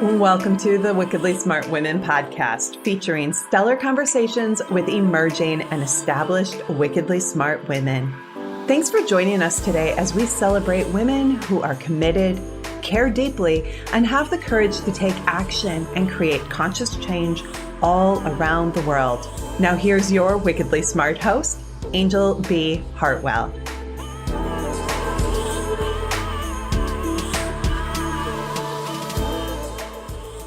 Welcome to the Wickedly Smart Women podcast, featuring stellar conversations with emerging and established wickedly smart women. Thanks for joining us today as we celebrate women who are committed, care deeply, and have the courage to take action and create conscious change all around the world. Now here's your wickedly smart host, Angel B. Hartwell.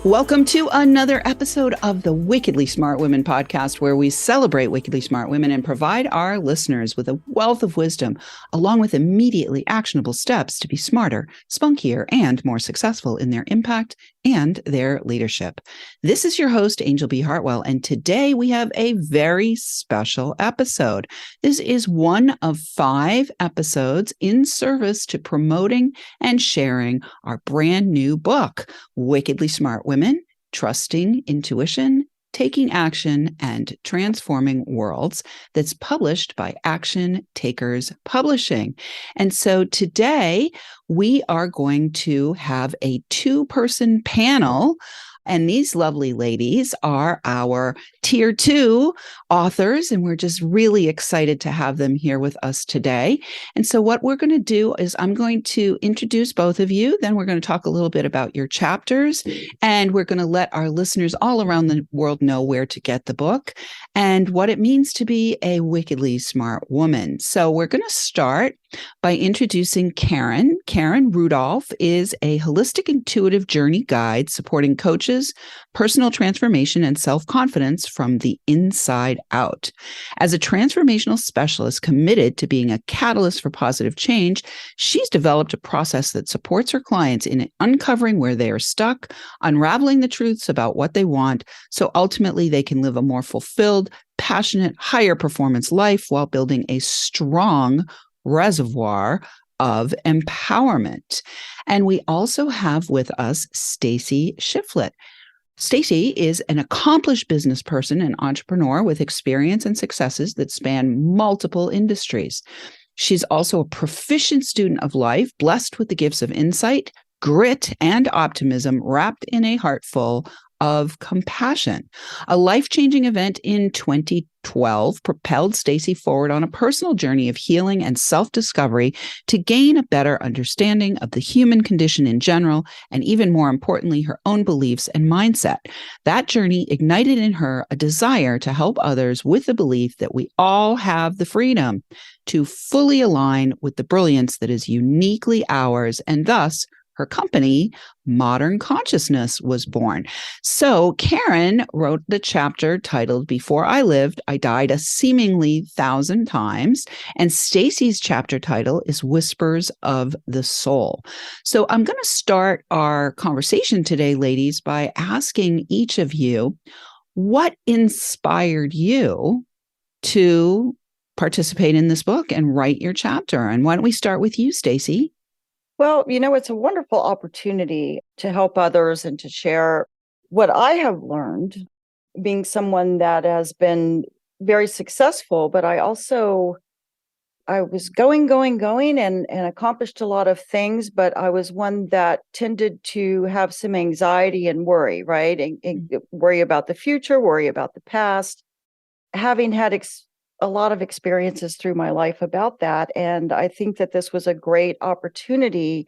Welcome to another episode of the Wickedly Smart Women podcast, where we celebrate wickedly smart women and provide our listeners with a wealth of wisdom, along with immediately actionable steps to be smarter, spunkier, and more successful in their impact and their leadership. This is your host, Angel B. Hartwell, and today we have a very special episode. This is one of 5 episodes in service to promoting and sharing our brand new book, Wickedly Smart Women, Trusting Intuition, Taking Action, and Transforming Worlds, that's published by Action Takers Publishing. And so today we are going to have a 2-person panel. And these lovely ladies are our Tier 2 authors, and we're just really excited to have them here with us today. And so what we're going to do is I'm going to introduce both of you, then we're going to talk a little bit about your chapters, and we're going to let our listeners all around the world know where to get the book and what it means to be a wickedly smart woman. So we're going to start by introducing Karen. Karen Rudolf is a holistic intuitive journey guide supporting coaches, personal transformation, and self-confidence from the inside out. As a transformational specialist committed to being a catalyst for positive change, she's developed a process that supports her clients in uncovering where they are stuck, unraveling the truths about what they want, so ultimately they can live a more fulfilled, passionate, higher performance life while building a strong reservoir of empowerment. And we also have with us Stacie Shifflett. Stacie is an accomplished business person and entrepreneur with experience and successes that span multiple industries. She's also a proficient student of life, blessed with the gifts of insight, grit, and optimism, wrapped in a heart full of compassion. A life-changing event in 2012 propelled Stacie forward on a personal journey of healing and self-discovery to gain a better understanding of the human condition in general, and even more importantly, her own beliefs and mindset. That journey ignited in her a desire to help others with the belief that we all have the freedom to fully align with the brilliance that is uniquely ours, and thus her company, Modern Consciousness, was born. So Karen wrote the chapter titled Before I Lived, I Died a Seemingly 1,000 Times. And Stacie's chapter title is Whispers of the Soul. So I'm going to start our conversation today, ladies, by asking each of you, what inspired you to participate in this book and write your chapter? And why don't we start with you, Stacie? Well, it's a wonderful opportunity to help others and to share what I have learned, being someone that has been very successful, but I was going and accomplished a lot of things, but I was one that tended to have some anxiety and worry, right? And worry about the future, worry about the past, having had a lot of experiences through my life about that. And I think that this was a great opportunity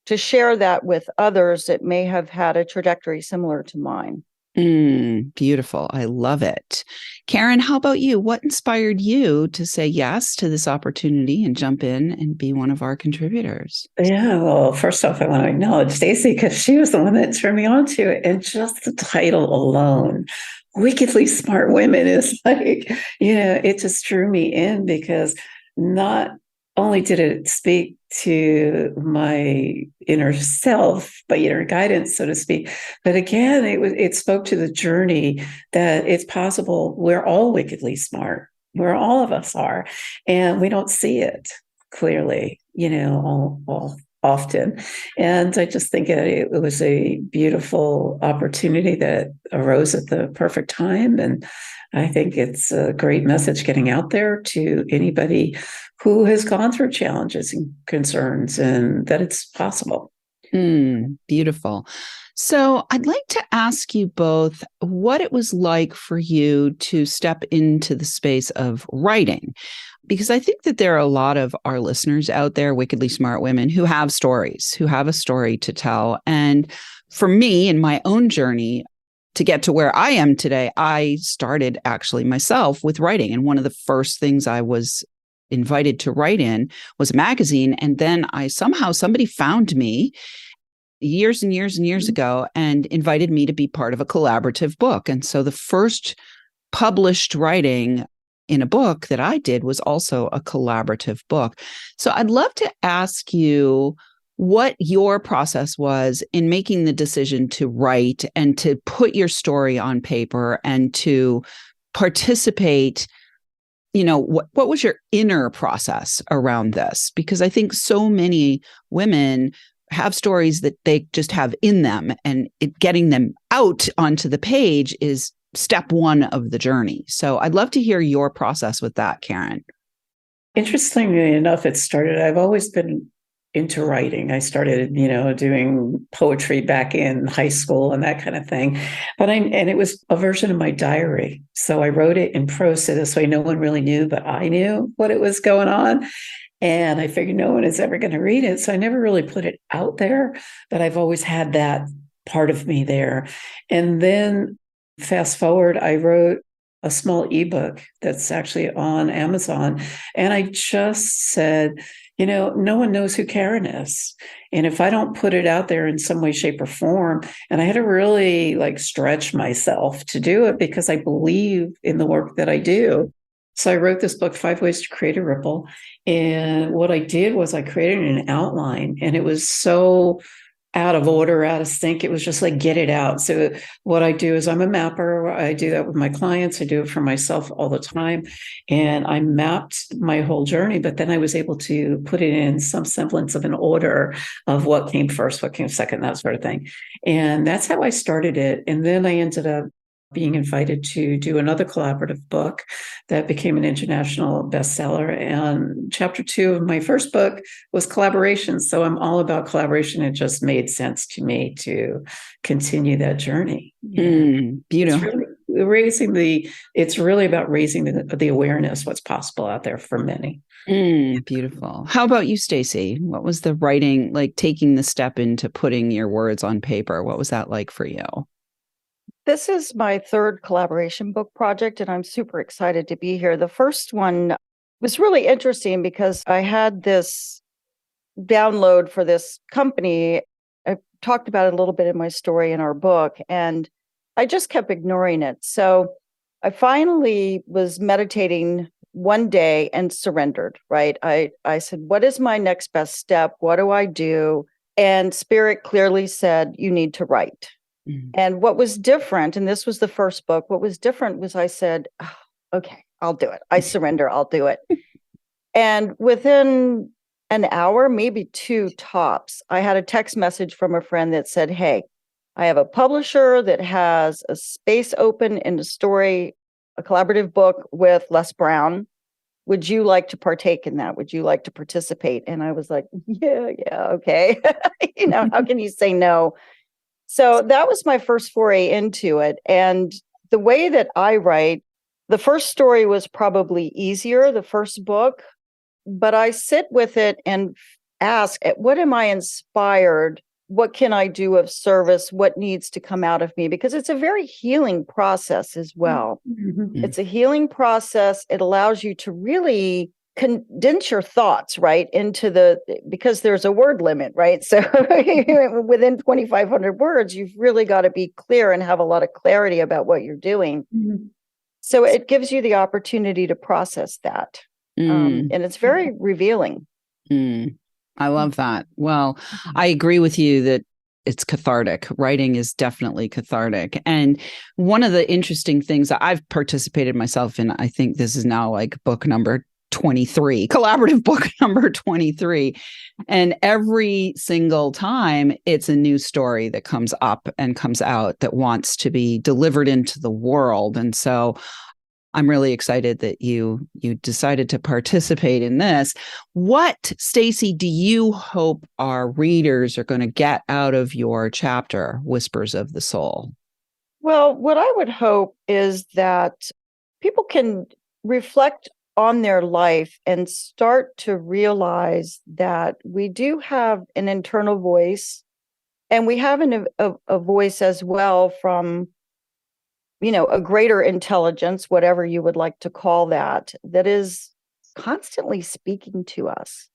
to share that with others that may have had a trajectory similar to mine. Beautiful. I love it. Karen, how about you? What inspired you to say yes to this opportunity and jump in and be one of our contributors? Yeah, well, first off, I want to acknowledge Stacie because she was the one that turned me on to it. And just the title alone, Wickedly Smart Women, is like, it just drew me in because not only did it speak to my inner self, but inner guidance, so to speak, but again, it spoke to the journey that it's possible. We're all wickedly smart. Where all of us are, and we don't see it clearly, all often. And I just think it was a beautiful opportunity that arose at the perfect time. And I think it's a great message getting out there to anybody who has gone through challenges and concerns, and that it's possible. Beautiful. So I'd like to ask you both what it was like for you to step into the space of writing, because I think that there are a lot of our listeners out there, wickedly smart women, who have stories, who have a story to tell. And for me, in my own journey to get to where I am today, I started actually myself with writing. And one of the first things I was invited to write in was a magazine. And then somebody found me years and years and years ago and invited me to be part of a collaborative book. And so the first published writing in a book that I did was also a collaborative book. So I'd love to ask you what your process was in making the decision to write and to put your story on paper and to participate. What was your inner process around this? Because I think so many women have stories that they just have in them, and getting them out onto the page is step one of the journey. So I'd love to hear your process with that, Karen. Interestingly enough, I've always been into writing. I started, doing poetry back in high school and that kind of thing. And it was a version of my diary. So I wrote it in prose, so this way no one really knew, but I knew what it was going on. And I figured no one is ever going to read it. So I never really put it out there, but I've always had that part of me there. And then fast forward, I wrote a small ebook that's actually on Amazon. And I just said, no one knows who Karen is. And if I don't put it out there in some way, shape, or form, and I had to really stretch myself to do it because I believe in the work that I do. So I wrote this book, 5 Ways to Create a Ripple. And what I did was I created an outline, and it was so out of order, out of sync. It was just get it out. So what I do is I'm a mapper. I do that with my clients. I do it for myself all the time. And I mapped my whole journey, but then I was able to put it in some semblance of an order of what came first, what came second, that sort of thing. And that's how I started it. And then I ended up being invited to do another collaborative book that became an international bestseller. And chapter 2 of my first book was collaboration. So I'm all about collaboration. It just made sense to me to continue that journey. Beautiful. It's really about raising the awareness, what's possible out there for many. Beautiful. How about you, Stacie? What was the writing, taking the step into putting your words on paper? What was that like for you? This is my third collaboration book project, and I'm super excited to be here. The first one was really interesting because I had this download for this company. I talked about it a little bit in my story in our book, and I just kept ignoring it. So I finally was meditating one day and surrendered, right? I said, what is my next best step? What do I do? And Spirit clearly said, you need to write. And what was different, and this was the first book, what was different was I said, oh, okay, I'll do it. I surrender, I'll do it. And within an hour, maybe 2 tops, I had a text message from a friend that said, hey, I have a publisher that has a space open in a story, a collaborative book with Les Brown. Would you like to partake in that? Would you like to participate? And I was like, yeah, okay. How can you say no? So that was my first foray into it. And the way that I write, the first story was probably easier, the first book, but I sit with it and ask, what am I inspired? What can I do of service? What needs to come out of me? Because it's a very healing process as well. Mm-hmm. It's a healing process. It allows you to really condense your thoughts, right, because there's a word limit, right? So within 2,500 words, you've really got to be clear and have a lot of clarity about what you're doing. Mm-hmm. So it gives you the opportunity to process that. And it's very revealing. I love that. Well, I agree with you that it's cathartic. Writing is definitely cathartic. And one of the interesting things that I've participated myself in, I think this is now book number 23, collaborative book number 23. And every single time it's a new story that comes up and comes out that wants to be delivered into the world. And so I'm really excited that you decided to participate in this. What, Stacie, do you hope our readers are going to get out of your chapter, Whispers of the Soul? Well, what I would hope is that people can reflect on their life and start to realize that we do have an internal voice, and we have a voice as well from, a greater intelligence, whatever you would like to call that, that is constantly speaking to us.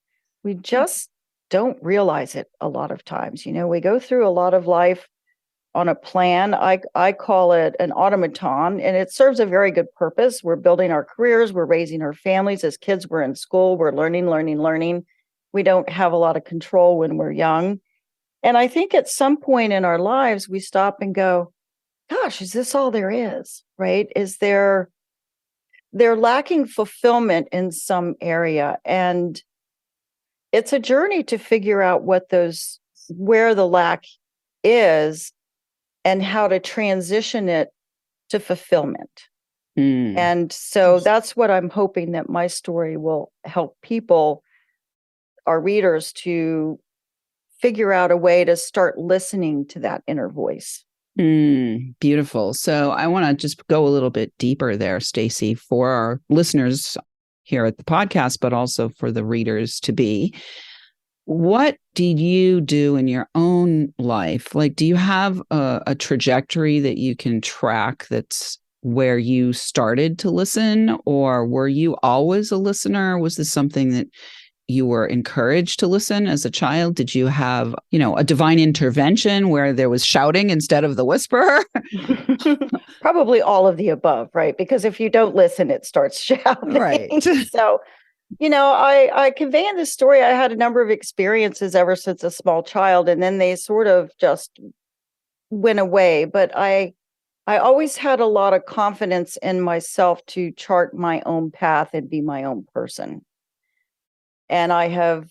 We just don't realize it a lot of times. We go through a lot of life on a plan. I call it an automaton, and it serves a very good purpose. We're building our careers, we're raising our families. As kids, we're in school, we're learning. We don't have a lot of control when we're young. And I think at some point in our lives, we stop and go, gosh, is this all there is, right? They're lacking fulfillment in some area. And it's a journey to figure out where the lack is and how to transition it to fulfillment. And so that's what I'm hoping that my story will help people, our readers, to figure out a way to start listening to that inner voice. Beautiful. So I want to just go a little bit deeper there, Stacie, for our listeners here at the podcast, but also for the readers to be. What did you do in your own life? Like, do you have a trajectory that you can track that's where you started to listen, or were you always a listener? Was this something that you were encouraged to listen as a child? Did you have, a divine intervention where there was shouting instead of the whisperer? Probably all of the above, right? Because if you don't listen, it starts shouting. Right. So, I convey in this story, I had a number of experiences ever since a small child, and then they sort of just went away. But I always had a lot of confidence in myself to chart my own path and be my own person. And I have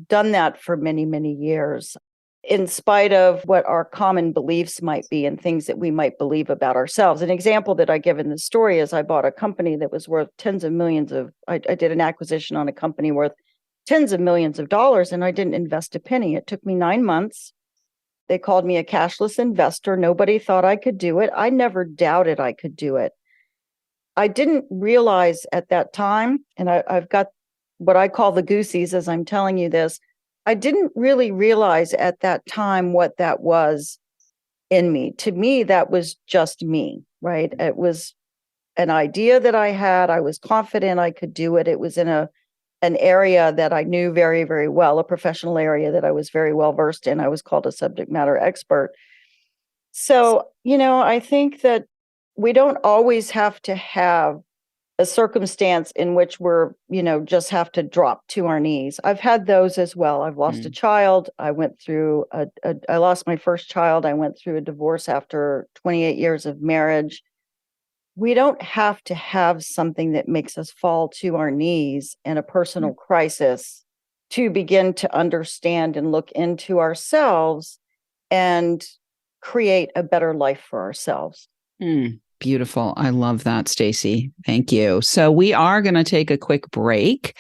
done that for many, many years, in spite of what our common beliefs might be and things that we might believe about ourselves. An example that I give in the story is I bought a company that was worth tens of millions of, I did an acquisition on a company worth tens of millions of dollars, and I didn't invest a penny. It took me 9 months. They called me a cashless investor. Nobody thought I could do it. I never doubted I could do it. I didn't realize at that time, and I've got what I call the goosies as I'm telling you this, I didn't really realize at that time what that was in me. To me, that was just me, right? It was an idea that I had. I was confident I could do it. It was in an area that I knew very, very well, a professional area that I was very well versed in. I was called a subject matter expert. So, I think that we don't always have to have a circumstance in which we're, just have to drop to our knees. I've had those as well. I've lost a child. I went through I lost my first child. I went through a divorce after 28 years of marriage. We don't have to have something that makes us fall to our knees in a personal crisis to begin to understand and look into ourselves and create a better life for ourselves. Beautiful. I love that, Stacie. Thank you. So we are going to take a quick break.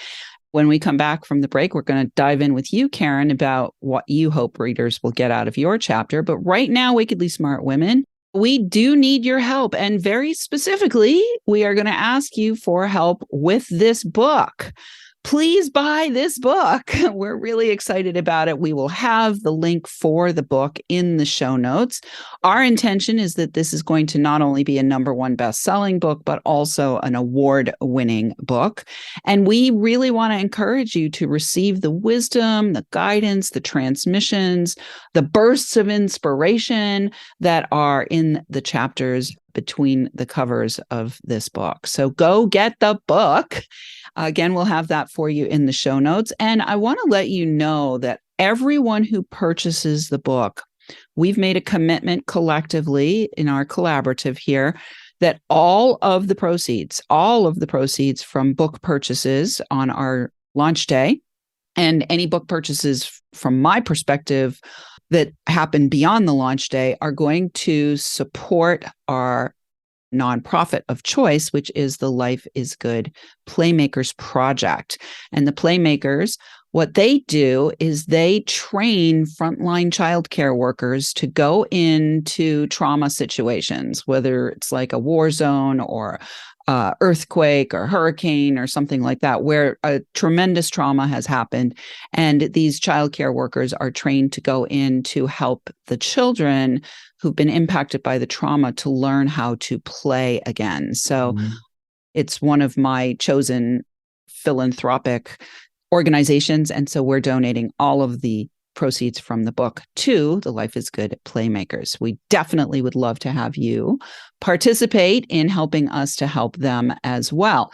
When we come back from the break, we're going to dive in with you, Karen, about what you hope readers will get out of your chapter. But right now, Wickedly Smart Women, we do need your help. And very specifically, we are going to ask you for help with this book. Please buy this book. We're really excited about it. We will have the link for the book in the show notes. Our intention is that this is going to not only be a #1 best-selling book, but also an award-winning book. And we really want to encourage you to receive the wisdom, the guidance, the transmissions, the bursts of inspiration that are in the chapters between the covers of this book. So go get the book. Again, we'll have that for you in the show notes. And I want to let you know that everyone who purchases the book, we've made a commitment collectively in our collaborative here that all of the proceeds from book purchases on our launch day and any book purchases from my perspective that happen beyond the launch day are going to support our nonprofit of choice, which is the Life is Good Playmakers Project. And the Playmakers, what they do is they train frontline childcare workers to go into trauma situations, whether it's like a war zone or earthquake or hurricane or something like that, where a tremendous trauma has happened. And these childcare workers are trained to go in to help the children who've been impacted by the trauma to learn how to play again. So it's one of my chosen philanthropic organizations. And so we're donating all of the proceeds from the book to the Life is Good Playmakers. We definitely would love to have you participate in helping us to help them as well.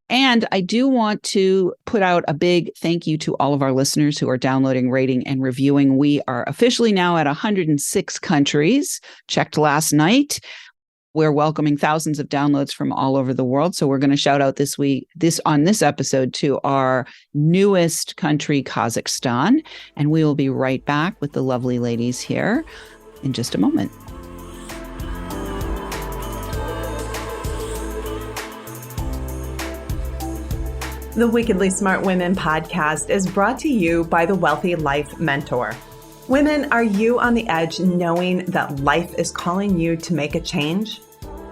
And I do want to put out a big thank you to all of our listeners who are downloading, rating, and reviewing. We are officially now at 106 countries, checked last night. We're welcoming thousands of downloads from all over the world. So we're going to shout out this episode to our newest country, Kazakhstan. And we will be right back with the lovely ladies here in just a moment. The Wickedly Smart Women podcast is brought to you by the Wealthy Life Mentor. Women, are you on the edge knowing that life is calling you to make a change?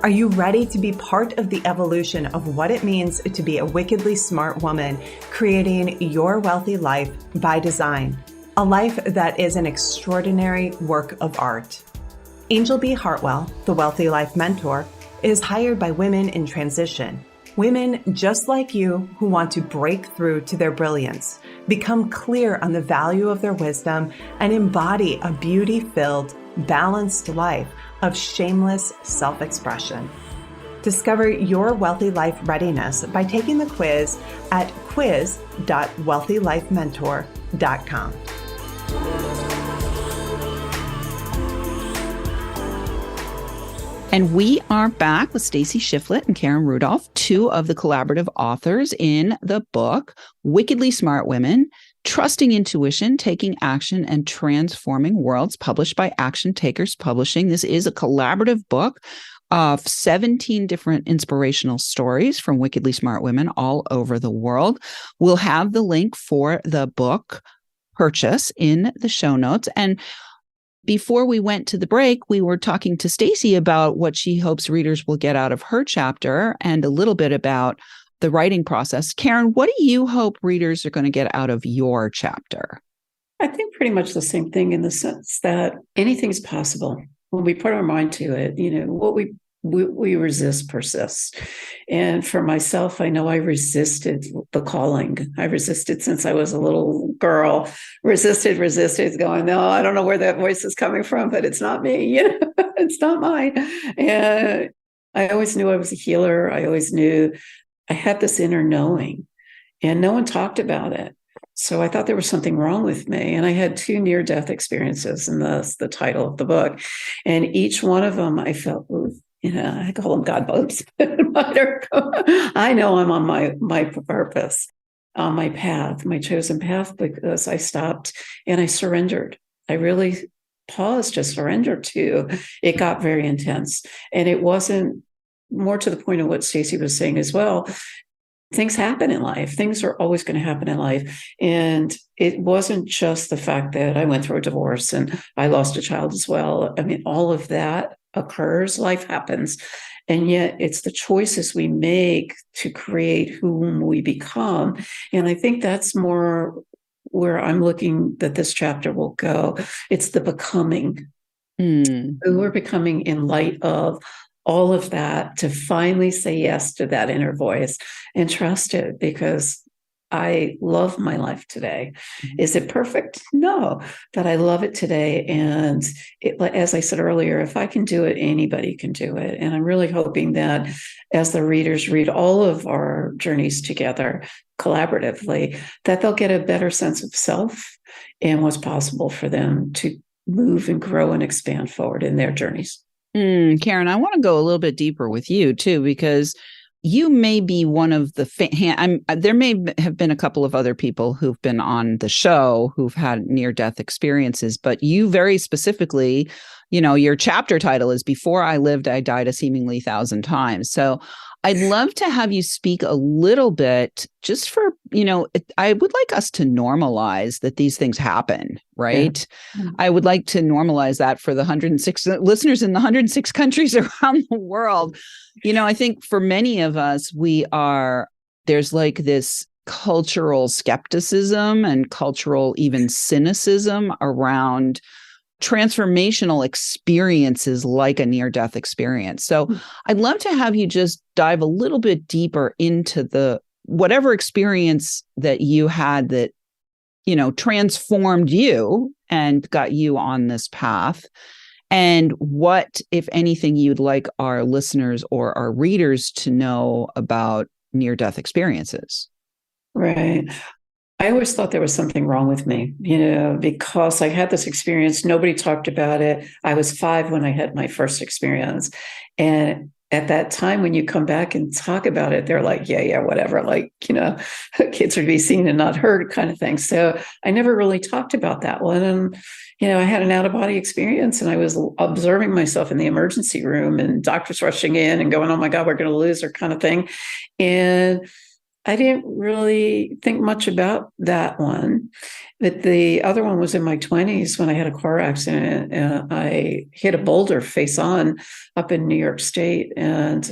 Are you ready to be part of the evolution of what it means to be a wickedly smart woman, creating your wealthy life by design? A life that is an extraordinary work of art. Angel B. Hartwell, the Wealthy Life Mentor, is hired by women in transition. Women just like you who want to break through to their brilliance, become clear on the value of their wisdom, and embody a beauty-filled, balanced life of shameless self-expression. Discover your wealthy life readiness by taking the quiz at quiz.wealthylifementor.com. And we are back with Stacie Shifflett and Karen Rudolf, two of the collaborative authors in the book, Wickedly Smart Women, Trusting Intuition, Taking Action, and Transforming Worlds, published by Action Takers Publishing. This is a collaborative book of 17 different inspirational stories from wickedly smart women all over the world. We'll have the link for the book purchase in the show notes. And before we went to the break, we were talking to Stacie about what she hopes readers will get out of her chapter and a little bit about the writing process. Karen, what do you hope readers are going to get out of your chapter? I think pretty much the same thing, in the sense that anything's possible when we put our mind to it. What we resist persists. And for myself, I know I resisted the calling. I resisted since I was a little girl, resisted, going, no, I don't know where that voice is coming from, but it's not me, it's not mine. And I always knew I was a healer. I always knew I had this inner knowing, and no one talked about it. So I thought there was something wrong with me. And I had 2 near-death experiences, and that's the title of the book. And each one of them, I felt, I call them God bumps. I know I'm on my purpose, on my path, my chosen path, because I stopped and I surrendered. I really paused to surrender to. It got very intense. And it wasn't, more to the point of what Stacie was saying as well. Things happen in life. Things are always going to happen in life. And it wasn't just the fact that I went through a divorce and I lost a child as well. I mean, all of that occurs, life happens. And yet it's the choices we make to create whom we become. And I think that's more where I'm looking that this chapter will go. It's the becoming. Who we're becoming in light of all of that, to finally say yes to that inner voice and trust it, because I love my life today. Is it perfect? No, but I love it today. And as I said earlier, if I can do it, anybody can do it. And I'm really hoping that as the readers read all of our journeys together collaboratively, that they'll get a better sense of self and what's possible for them to move and grow and expand forward in their journeys. Karen, I want to go a little bit deeper with you too, because you may be one of the there may have been a couple of other people who've been on the show who've had near-death experiences, but you very specifically, your chapter title is Before I Lived, I Died a Seemingly 1,000 Times. So I'd love to have you speak a little bit just for, I would like us to normalize that these things happen, right? Yeah. I would like to normalize that for the 106 listeners in the 106 countries around the world. I think for many of us, there's like this cultural skepticism and cultural even cynicism around transformational experiences like a near-death experience. So I'd love to have you just dive a little bit deeper into whatever experience that you had that, transformed you and got you on this path. And what, if anything, you'd like our listeners or our readers to know about near-death experiences. Right. I always thought there was something wrong with me, because I had this experience. Nobody talked about it. I was 5 when I had my first experience. And at that time, when you come back and talk about it, they're like, yeah, whatever. Like, kids are to be seen and not heard kind of thing. So I never really talked about that one. And, I had an out-of-body experience, and I was observing myself in the emergency room and doctors rushing in and going, oh my God, we're going to lose her kind of thing. And I didn't really think much about that one, but the other one was in my 20s when I had a car accident, and I hit a boulder face on up in New York State. And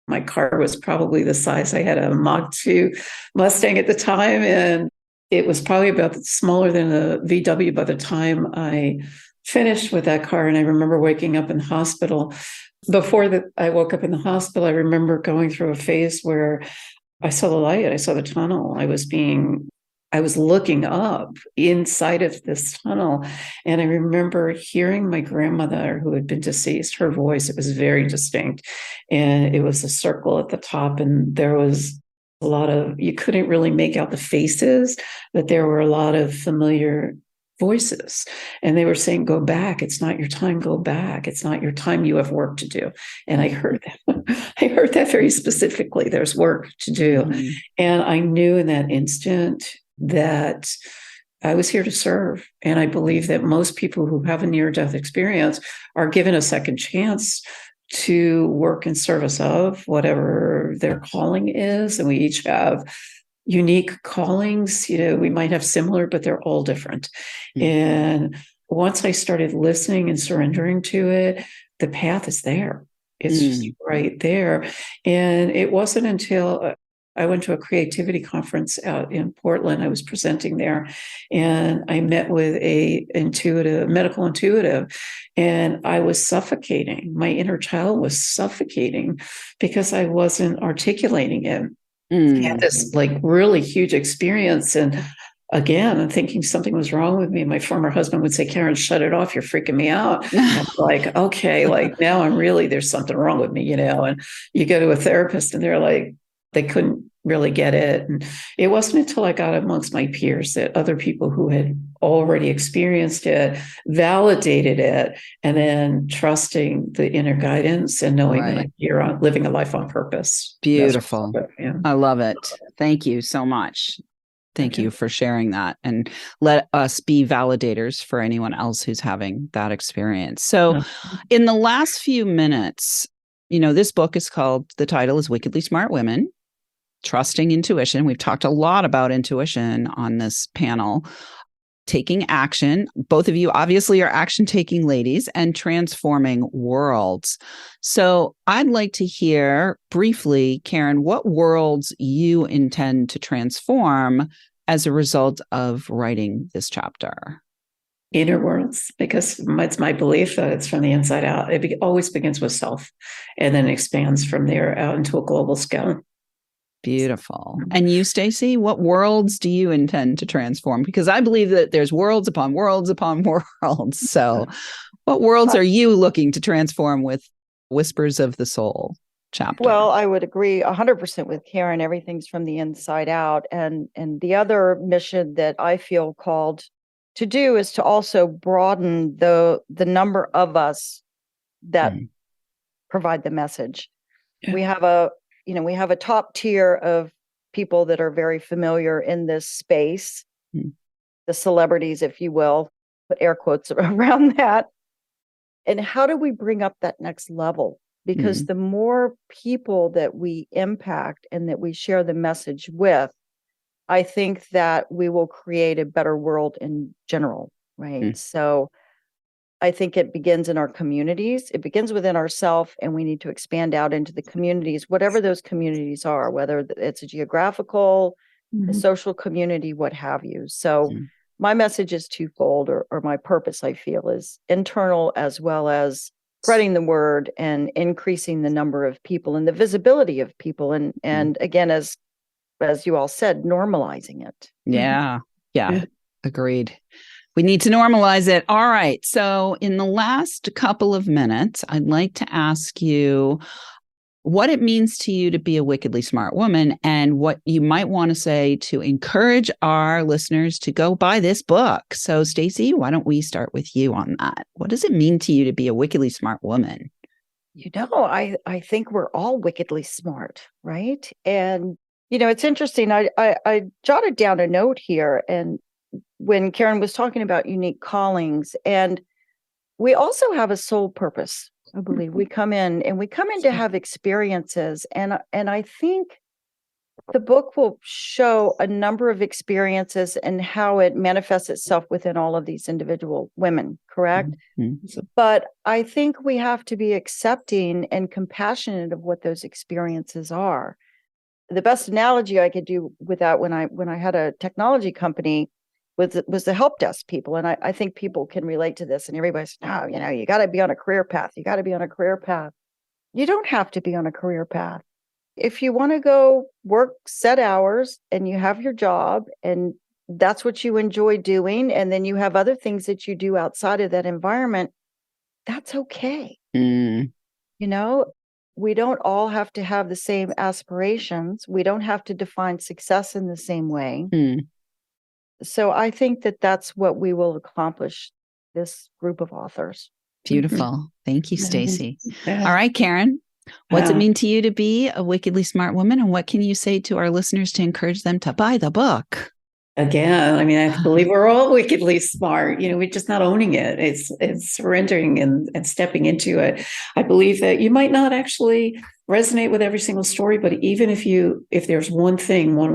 my car was probably the size, I had a Mach 2 Mustang at the time, and it was probably about smaller than a VW by the time I finished with that car. And I remember waking up in the hospital. Before I woke up in the hospital, I remember going through a phase where I saw the light. I saw the tunnel. I was looking up inside of this tunnel. And I remember hearing my grandmother, who had been deceased, her voice. It was very distinct. And it was a circle at the top. And there was a lot of, you couldn't really make out the faces, but there were a lot of familiar voices. And they were saying, go back. It's not your time. Go back. It's not your time. You have work to do. And I heard that. I heard that very specifically. There's work to do. Mm-hmm. And I knew in that instant that I was here to serve. And I believe that most people who have a near-death experience are given a second chance to work in service of whatever their calling is. And we each have unique callings. We might have similar, but they're all different. Mm-hmm. And once I started listening and surrendering to it, the path is there. It's just right there. And it wasn't until I went to a creativity conference out in Portland. I was presenting there, and I met with a medical intuitive, and I was suffocating. My inner child was suffocating because I wasn't articulating it. I had this really huge experience. And again, I'm thinking something was wrong with me. My former husband would say, Karen, shut it off. You're freaking me out. I'm like, okay, now there's something wrong with me, and you go to a therapist and they're like, they couldn't really get it. And it wasn't until I got amongst my peers that other people who had already experienced it validated it, and then trusting the inner guidance and knowing that you're living a life on purpose. Beautiful. I love it. Thank you so much. Thank you for sharing that, and let us be validators for anyone else who's having that experience. So in the last few minutes, this book is called, the title is Wickedly Smart Women, Trusting Intuition. We've talked a lot about intuition on this panel. Taking action. Both of you obviously are action-taking ladies, and transforming worlds. So I'd like to hear briefly, Karen, what worlds you intend to transform as a result of writing this chapter. Inner worlds, because it's my belief that it's from the inside out. It always begins with self and then expands from there out into a global scale. Beautiful. And you, Stacie, what worlds do you intend to transform? Because I believe that there's worlds upon worlds upon worlds. So what worlds are you looking to transform with Whispers of the Soul chapter? Well, I would agree 100% with Karen. Everything's from the inside out. And the other mission that I feel called to do is to also broaden the number of us that provide the message. Yeah. We have a we have a top tier of people that are very familiar in this space, the celebrities, if you will, put air quotes around that. And how do we bring up that next level? Because the more people that we impact and that we share the message with, I think that we will create a better world in general, right? So I think it begins in our communities. It begins within ourselves, and we need to expand out into the communities, whatever those communities are, whether it's a geographical, a social community, what have you. So my message is twofold, or my purpose, I feel, is internal as well as spreading the word and increasing the number of people and the visibility of people. And again, as you all said, normalizing it. Yeah. Agreed. We need to normalize it. All right. So in the last couple of minutes, I'd like to ask you what it means to you to be a wickedly smart woman and what you might want to say to encourage our listeners to go buy this book. So Stacie, why don't we start with you on that? What does it mean to you to be a wickedly smart woman? I think we're all wickedly smart, right? And, it's interesting. I jotted down a note here, and when Karen was talking about unique callings, and we also have a soul purpose. I believe we come in to have experiences. And I think the book will show a number of experiences and how it manifests itself within all of these individual women, correct? But I think we have to be accepting and compassionate of what those experiences are. The best analogy I could do with that when I had a technology company was the help desk people. And I think people can relate to this. And everybody's, no, you got to be on a career path. You got to be on a career path. You don't have to be on a career path. If you want to go work set hours and you have your job and that's what you enjoy doing, and then you have other things that you do outside of that environment, that's okay. We don't all have to have the same aspirations. We don't have to define success in the same way. So I think that that's what we will accomplish, this group of authors. Beautiful. Thank you, Stacie. All right, Karen, what's it mean to you to be a wickedly smart woman? And what can you say to our listeners to encourage them to buy the book? Again, I believe we're all wickedly smart. We're just not owning it. It's surrendering and stepping into it. I believe that you might not actually resonate with every single story, but even if there's one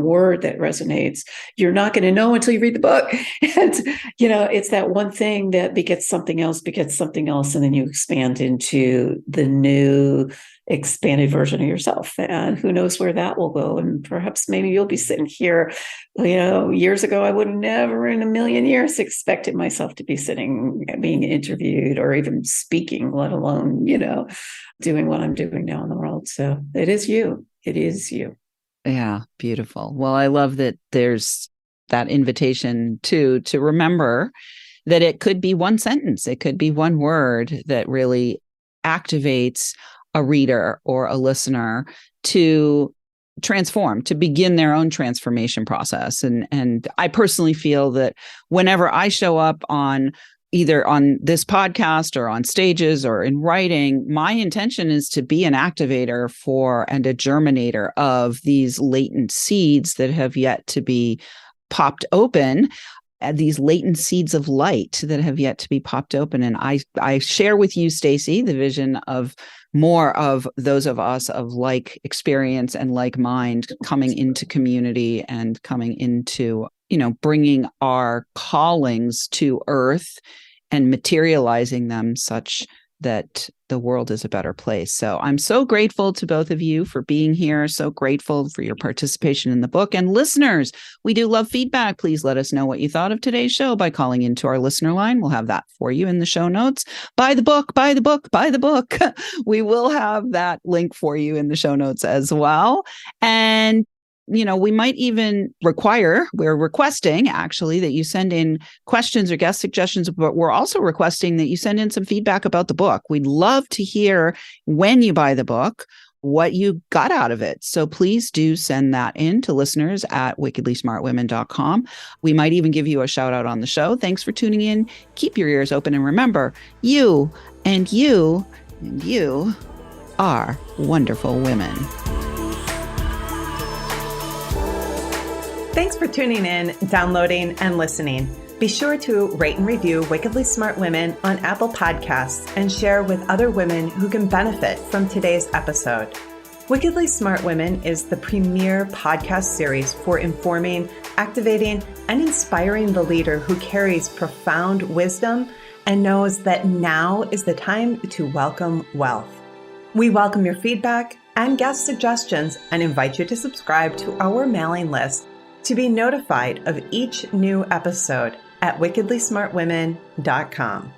word that resonates, you're not going to know until you read the book. And, it's that one thing that begets something else, and then you expand into the new expanded version of yourself. And who knows where that will go. And perhaps maybe you'll be sitting here, years ago, I would have never in a million years expected myself to be sitting, being interviewed or even speaking, let alone, doing what I'm doing now in the world. So it is you. It is you. Yeah. Beautiful. Well, I love that there's that invitation to remember that it could be one sentence. It could be one word that really activates a reader or a listener to transform, to begin their own transformation process. And I personally feel that whenever I show up either on this podcast or on stages or in writing, my intention is to be an activator and a germinator of these latent seeds that have yet to be popped open, these latent seeds of light that have yet to be popped open. And I share with you, Stacie, the vision of more of those of us of like experience and like mind coming into community and coming into, bringing our callings to earth and materializing them such that the world is a better place. So I'm so grateful to both of you for being here. So grateful for your participation in the book. And listeners, we do love feedback. Please let us know what you thought of today's show by calling into our listener line. We'll have that for you in the show notes. Buy the book, buy the book, buy the book. We will have that link for you in the show notes as well. And we might even we're requesting actually that you send in questions or guest suggestions, but we're also requesting that you send in some feedback about the book. We'd love to hear when you buy the book, what you got out of it. So please do send that in to listeners at wickedlysmartwomen.com. We might even give you a shout out on the show. Thanks for tuning in. Keep your ears open. And remember, you and you and you are wonderful women. Thanks for tuning in, downloading, and listening. Be sure to rate and review Wickedly Smart Women on Apple Podcasts and share with other women who can benefit from today's episode. Wickedly Smart Women is the premier podcast series for informing, activating, and inspiring the leader who carries profound wisdom and knows that now is the time to welcome wealth. We welcome your feedback and guest suggestions and invite you to subscribe to our mailing list to be notified of each new episode at wickedlysmartwomen.com.